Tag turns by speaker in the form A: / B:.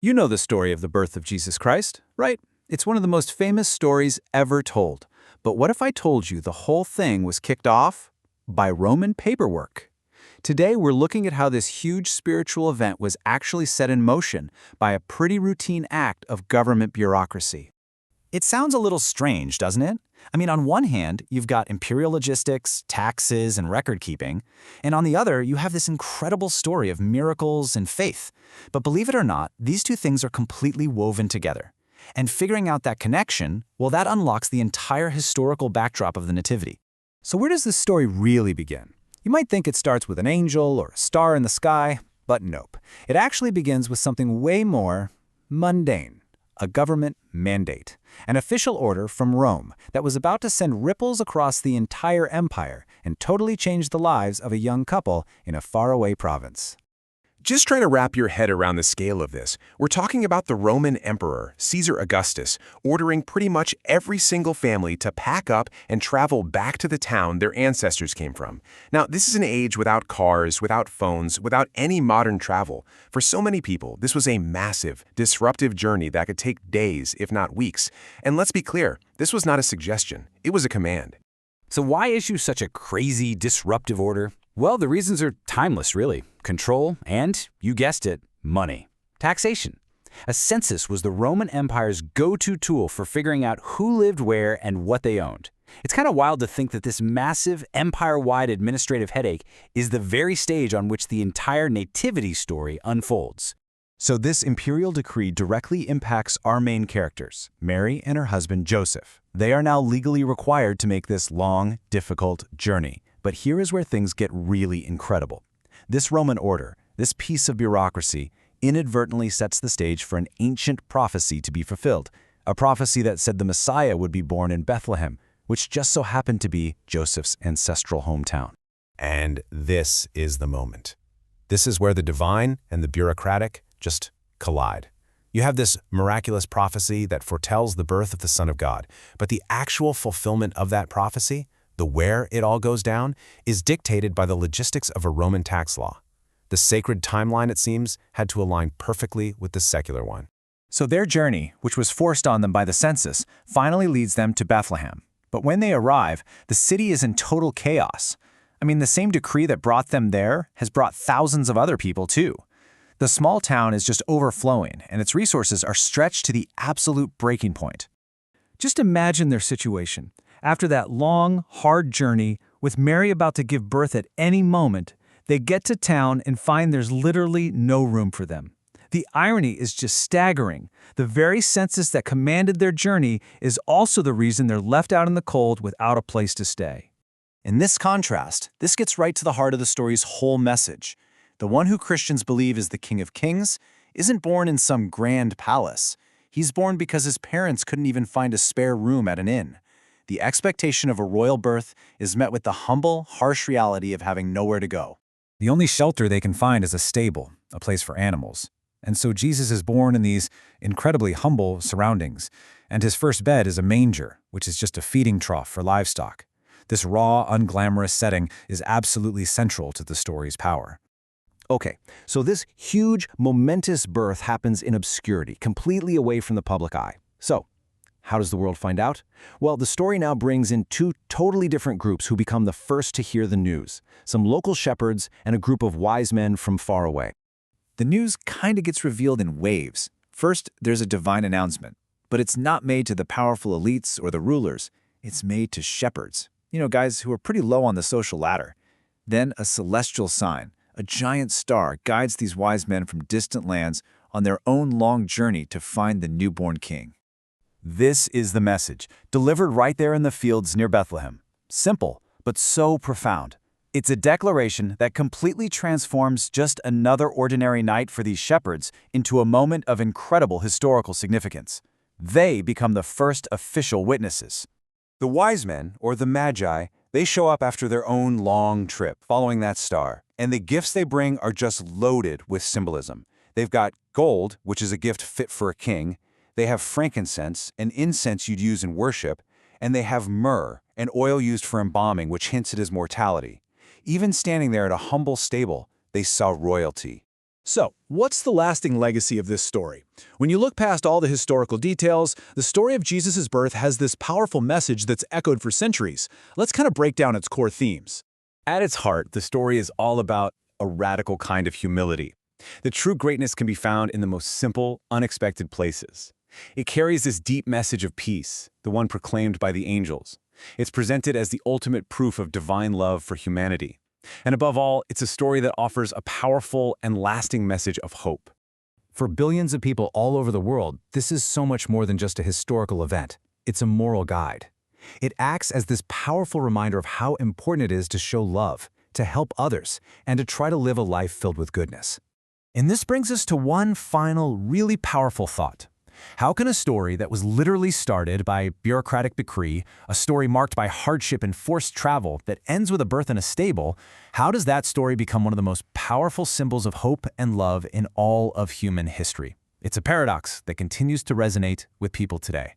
A: You know the story of the birth of Jesus Christ, right? It's one of the most famous stories ever told. But what if I told you the whole thing was kicked off by Roman paperwork? Today, we're looking at how this huge spiritual event was actually set in motion by a pretty routine act of government bureaucracy.
B: It sounds a little strange, doesn't it? I mean, on one hand, you've got imperial logistics, taxes, and record-keeping, and on the other, you have this incredible story of miracles and faith. But believe it or not, these two things are completely woven together. And figuring out that connection, well, that unlocks the entire historical backdrop of the Nativity.
A: So where does this story really begin? You might think it starts with an angel or a star in the sky, but nope. It actually begins with something way more mundane. A government mandate, an official order from Rome that was about to send ripples across the entire empire and totally change the lives of a young couple in a faraway province.
C: Just try to wrap your head around the scale of this. We're talking about the Roman Emperor, Caesar Augustus, ordering pretty much every single family to pack up and travel back to the town their ancestors came from. Now, this is an age without cars, without phones, without any modern travel. For so many people, this was a massive, disruptive journey that could take days, if not weeks. And let's be clear, this was not a suggestion. It was a command.
B: So why issue such a crazy, disruptive order? Well, the reasons are timeless, really. Control and, you guessed it, money. Taxation. A census was the Roman Empire's go-to tool for figuring out who lived where and what they owned. It's kind of wild to think that this massive, empire-wide administrative headache is the very stage on which the entire Nativity story unfolds.
A: So this imperial decree directly impacts our main characters, Mary and her husband Joseph. They are now legally required to make this long, difficult journey. But here is where things get really incredible. This Roman order, this piece of bureaucracy, inadvertently sets the stage for an ancient prophecy to be fulfilled, a prophecy that said the Messiah would be born in Bethlehem, which just so happened to be Joseph's ancestral hometown.
C: And this is the moment. This is where the divine and the bureaucratic just collide. You have this miraculous prophecy that foretells the birth of the Son of God, but the actual fulfillment of that prophecy, the where it all goes down, is dictated by the logistics of a Roman tax law. The sacred timeline, it seems, had to align perfectly with the secular one.
A: So their journey, which was forced on them by the census, finally leads them to Bethlehem. But when they arrive, the city is in total chaos. I mean, the same decree that brought them there has brought thousands of other people too. The small town is just overflowing, and its resources are stretched to the absolute breaking point. Just imagine their situation. After that long, hard journey, with Mary about to give birth at any moment, they get to town and find there's literally no room for them. The irony is just staggering. The very census that commanded their journey is also the reason they're left out in the cold without a place to stay. In this contrast, this gets right to the heart of the story's whole message. The one who Christians believe is the King of Kings isn't born in some grand palace. He's born because his parents couldn't even find a spare room at an inn. The expectation of a royal birth is met with the humble, harsh reality of having nowhere to go. The only shelter they can find is a stable, a place for animals. And so Jesus is born in these incredibly humble surroundings, and his first bed is a manger, which is just a feeding trough for livestock. This raw, unglamorous setting is absolutely central to the story's power. Okay, so this huge, momentous birth happens in obscurity, completely away from the public eye. So, how does the world find out? Well, the story now brings in two totally different groups who become the first to hear the news, some local shepherds and a group of wise men from far away. The news kind of gets revealed in waves. First, there's a divine announcement, but it's not made to the powerful elites or the rulers. It's made to shepherds, guys who are pretty low on the social ladder. Then a celestial sign, a giant star, guides these wise men from distant lands on their own long journey to find the newborn king. This is the message, delivered right there in the fields near Bethlehem. Simple, but so profound. It's a declaration that completely transforms just another ordinary night for these shepherds into a moment of incredible historical significance. They become the first official witnesses. The wise men, or the magi, they show up after their own long trip, following that star, and the gifts they bring are just loaded with symbolism. They've got gold, which is a gift fit for a king. They have frankincense, an incense you'd use in worship, and they have myrrh, an oil used for embalming, which hints at his mortality. Even standing there at a humble stable, they saw royalty.
D: So, what's the lasting legacy of this story? When you look past all the historical details, the story of Jesus' birth has this powerful message that's echoed for centuries. Let's kind of break down its core themes.
E: At its heart, the story is all about a radical kind of humility. The true greatness can be found in the most simple, unexpected places. It carries this deep message of peace, the one proclaimed by the angels. It's presented as the ultimate proof of divine love for humanity. And above all, it's a story that offers a powerful and lasting message of hope.
B: For billions of people all over the world, this is so much more than just a historical event. It's a moral guide. It acts as this powerful reminder of how important it is to show love, to help others, and to try to live a life filled with goodness.
A: And this brings us to one final, really powerful thought. How can a story that was literally started by bureaucratic decree, a story marked by hardship and forced travel that ends with a birth in a stable, how does that story become one of the most powerful symbols of hope and love in all of human history? It's a paradox that continues to resonate with people today.